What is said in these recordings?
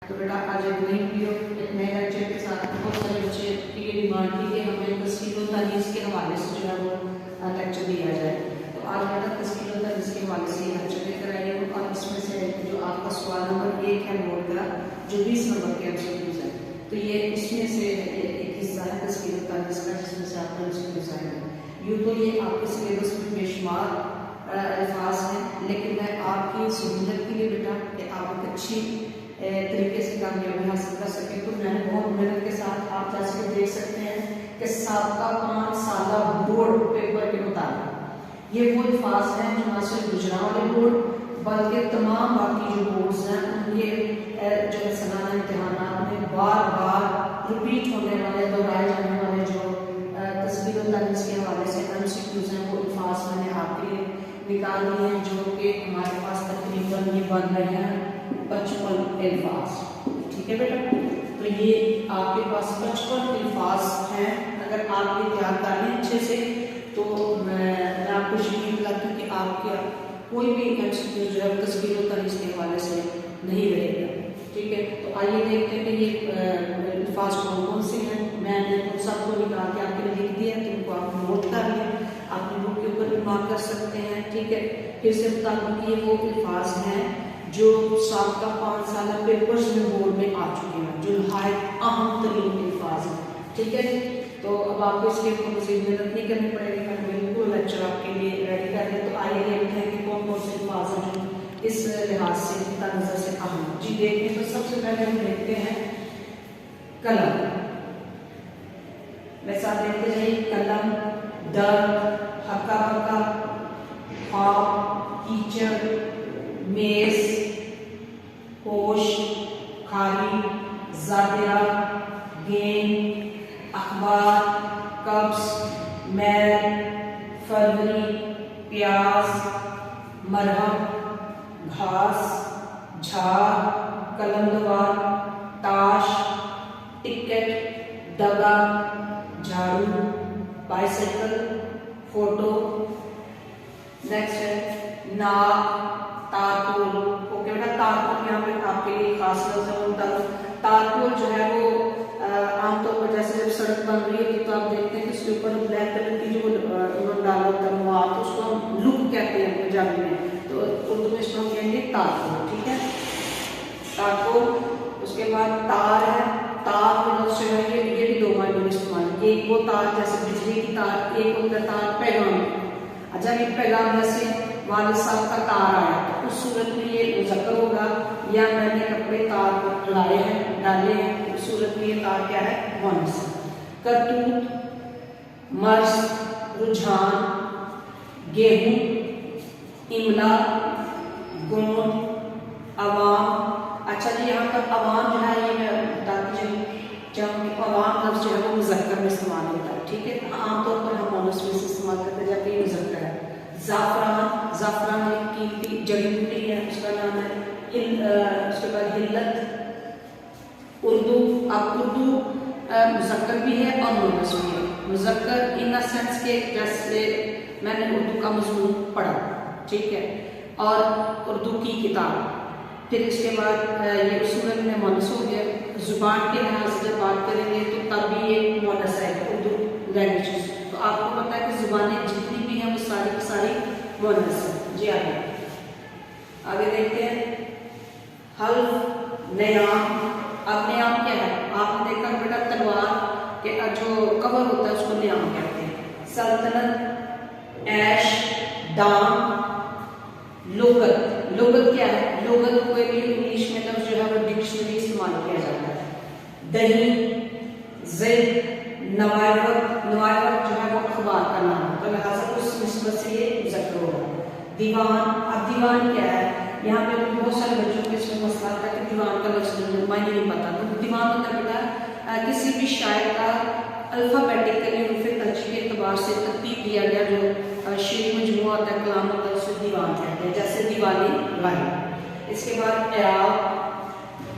तो बेटा आज एक नई वीडियो एक नए लेक्चर के साथ बहुत सारे बच्चे की डिमांड थी कि हमें तस्कीर व तानीस के हवाले से जो है वो लेक्चर दिया जाए। तो आज बेटा तस्कीर व तानीस के हवाले से ये लेक्चर लेकर आए हैं और इसमें से जो आपका सवाल नंबर 1 है बोर्ड का जो 20 नंबर के एमसीक्यूज है, तो ये इसमें से एक हिस्सा है तस्कीर व तानीस का जिसमें से आपका एमसीक्यूज आएगा। यूँ तो ये आपके सिलेबस में बेशुमार अल्फाज हैं, लेकिन मैं आपकी सहूलियत के लिए बेटा कि आप एक अच्छी तरीके से कामयाबी हासिल कर सके तो मैंने बहुत मेहनत के साथ आप जैसे कि देख सकते हैं कि साबका 5 साल बोर्ड पेपर के मुताबिक ये वो अल्फाज हैं जो न सिर्फ गुजरात वाले बोर्ड बल्कि तमाम बाकी जो बोर्ड्स हैं उनके जो है सालाना इम्तिहानात में बार बार रिपीट होने वाले दोहराए जाने वाले जो तस्कीर व तानीस के हवाले से एमसीक्यूज हैं वो अल्फाज मैंने आपके लिए निकाल दिए हैं जो कि हमारे पास तकरीबन ये बन रहे हैं 55 अल्फाज। ठीक है बेटा, तो ये आपके पास 55 अल्फाज हैं। अगर आप ये याद कर लें अच्छे से तो मैं आपको यकीन दिलाती हूँ कि आपके कोई भी एमसीक्यू जो है तस्कीर व तानीस के हवाले से नहीं रहेगा। ठीक है, तो आइए देखते हैं कि ये अल्फाज कौन कौन से हैं। मैंने उन सबको निकाल के आपके लिए लिख दिया, तो उनको आप नोट कर लें, अपनी बुक के ऊपर भी मार्क कर सकते हैं। ठीक है, फिर से बता दूँ कि ये वो अल्फाज हैं जो साबका 5 साल पेपर्स में बोर्ड में आ चुके हैं, जो नहायत अहम तरीन अल्फाज हैं। ठीक है, तो अब आपको इसके ऊपर मज़ीद मेहनत नहीं करनी पड़ेगी, मैंने बिल्कुल लेक्चर आपके लिए रेडी कर दिया। तो आइए देखते हैं कि कौन कौन से अल्फाज हैं जो इस लिहाज से नज़र से अहम है। जी देखिए, तो सबसे पहले हम देखते हैं कलम। मेरे साथ देखते जाइए, कलम, दर्द, हक्का बक्का, ख्वाब, कीचड़, मेज, होश, खाली, जादिरा, गेंद, अखबार, कब्ज, मैल, फरवरी, प्याज, मरहम, घास, झाड़, कलमदवार, ताश, टिकट, दगा, झाड़ू, बाइसाइकिल, फोटो। नेक्स्ट है नाक, तारकोल। ओके बेटा, तारकोल यहाँ पे आपके लिए खास होता है। तारकोल जो है वो आमतौर पर जैसे जब सड़क बन रही है तो आप देखते हैं कि उसके ऊपर ब्लैक कलर की जो उन्होंने डाला होता है मवाद, उसको हम लुक कहते हैं पंजाबी में, तो उर्दू में इसको हम कहेंगे तारकोल। ठीक है, तारकोल। उसके बाद तार है, तार मतलब से है ये भी 2 मायनों में इस्तेमाल है। एक वो तार जैसे बिजली की तार, एक होता है तार पैगाम। अच्छा, ये पैगाम जैसे वालिद साहब का तार आया तो उस सूरत में ये मुज़क्कर होगा, या मैंने कपड़े तार पर लाए हैं डाले हैं तो उस सूरत में ये तार क्या है, मुअन्नस। करतूत, मर्ज, रुझान, गेहूं, इमला, गोंद, अवाम। अच्छा जी, यहाँ पर अवाम जो है ये मैं बताती चाहूँ कि अवाम लफ्ज़ जो है वो मुज़क्कर में इस्तेमाल होता है। ठीक है, आमतौर पर हम मुअन्नस में इस्तेमाल करते जाते हैं, मुज़क्कर है। ज़ाफ़रान, ज़ाफ़रान एक कीमती जड़ी बूटी है, उसका नाम है। उसके बाद हिल्लत। उर्दू, अब उर्दू मुज़क्कर भी है और मुअन्नस भी है। मुज़क्कर इन द सेंस के जैसे मैंने उर्दू का मज़मून पढ़ा, ठीक है, और उर्दू की किताब। फिर इसके बाद ये सूरत में मुअन्नस हो गया। ज़ुबान के लिहाज से जब बात करेंगे तो तब भी ये मुअन्नस है उर्दू लैंग्वेज। तो आपको पता है कि ज़ुबानें जितनी भी हैं वो सारी की सारी मुअन्नस है। जी आगे देखते हैं हल्फ, नयाम। अब नयाम क्या है, आपने देखा बेटा तलवार के जो कवर होता है उसको नयाम कहते हैं। सल्तनत, ऐश, दाम। लुगत, लुगत क्या है, लुगत कोई भी इंग्लिश में लफ्ज़ जो है वो डिक्शनरी इस्तेमाल किया जाता है। दही, जिद, नवायवत। नवायवत जो है वो अखबार का नाम है, तो लिहाजा उस निस्बत से ये मुज़क्कर होगा। दीवान, अब दीवान क्या है, यहाँ पे बहुत सारे बच्चों के इसमें मसला आता है कि दीवान का लफ्ज़ मायने नहीं पता। तो दीवान होता है बेटा किसी भी शायर का अल्फ़ाबेटिकली उनके तरजीह के एतबार से तरतीब दिया गया जो शेर मजमूआ होता है, कलाम होता है, उसे दीवान कहते हैं, जैसे दीवानी गाही। इसके बाद एराब।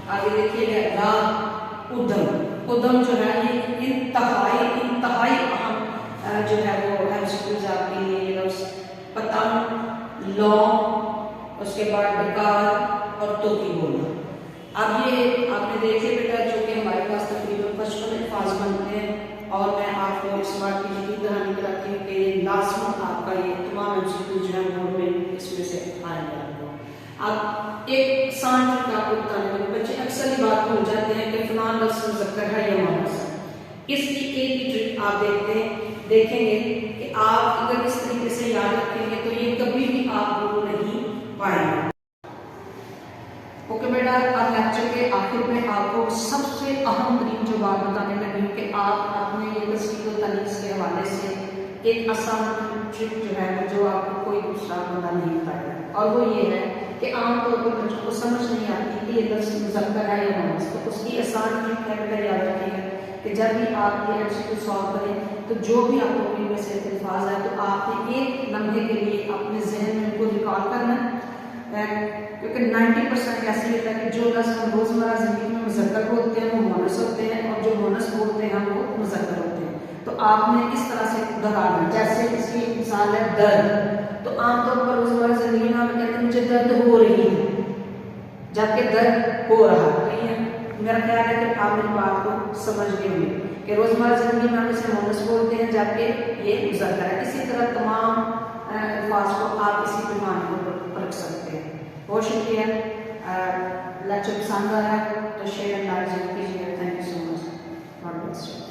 आगे देखिएगा राग, उद्यम। उद्यम जो है ये इंतहाई अहम जो है वो एमसीक्यूज आपके लिए लफ्ज़। पतंग, लौंग, उसके बाद डकार और तोती बोलना। अब ये आपने देखे बेटा, जो कि हमारे पास तकरीबन 55 अल्फाज बनते हैं, और मैं आपको इस बात की यकीन दिलाने के रखती हूँ कि लाजमन आपका ये तमाम एमसीक्यू जो है बोर्ड में इसमें से आएगा। अब एक आसान ट्रिक आपको बताने वाले, बच्चे अक्सर ये बात भूल जाते हैं कि फलान लफ्ज़ मुज़क्कर है या मुअन्नस है। इसकी एक ही ट्रिक आप देखेंगे कि आप अगर इस तरीके से याद रखेंगे तो ये कभी भी आप भूल नहीं पाएंगे। ओके बेटा, अब लेक्चर के आखिर में आपको सबसे अहम तरीन जो बात बताने लगी हूँ कि आप अपने ये तस्वीर और तनीस के हवाले से एक आसान ट्रिक जो है जो आपको कोई दूसरा बंदा नहीं बताएगा, और वो ये है कि आमतौर पर बच्चों को समझ नहीं आती कि ये लफ्ज़ मुज़क्कर है या मुअन्नस। तो उसकी आसान ट्रिक है बेटा, याद रखिएगा कि जब भी आप ये एमसीक्यू सॉल्व करें तो जो भी आपको अपने में से अल्फाज है तो आपने एक लम्हे के लिए अपने जहन में उनको रिकॉर्ड करना है, क्योंकि 90% ऐसे होता है कि जो लफ्ज़ हम रोज़मर्रा ज़िंदगी में मुज़क्कर बोलते हैं वो मुअन्नस होते हैं, और जो मुअन्नस बोलते हैं वो मुज़क्कर होते हैं। तो आपने इस तरह से दोहराना, जैसे इसकी मिसाल है दर्द। तो आमतौर पर रोज़मर्रा ज़िंदगी में हम कहते हैं मुझे दर्द हो रही है, जबकि दर्द हो रहा नहीं है। मेरा ख्याल है कि आप मेरी बात को समझ गए होंगे कि रोज़मर्रा ज़िंदगी में हम इसे मुअन्नस बोलते हैं जबकि ये मुज़क्कर है। इसी तरह तमाम अल्फाज को आप इसी पैमाने पर रख सकते हैं। बहुत शुक्रिया। लेक्चर पसंद आया तो शेयर एंड लाइक कीजिए। Thank you so much. God bless you.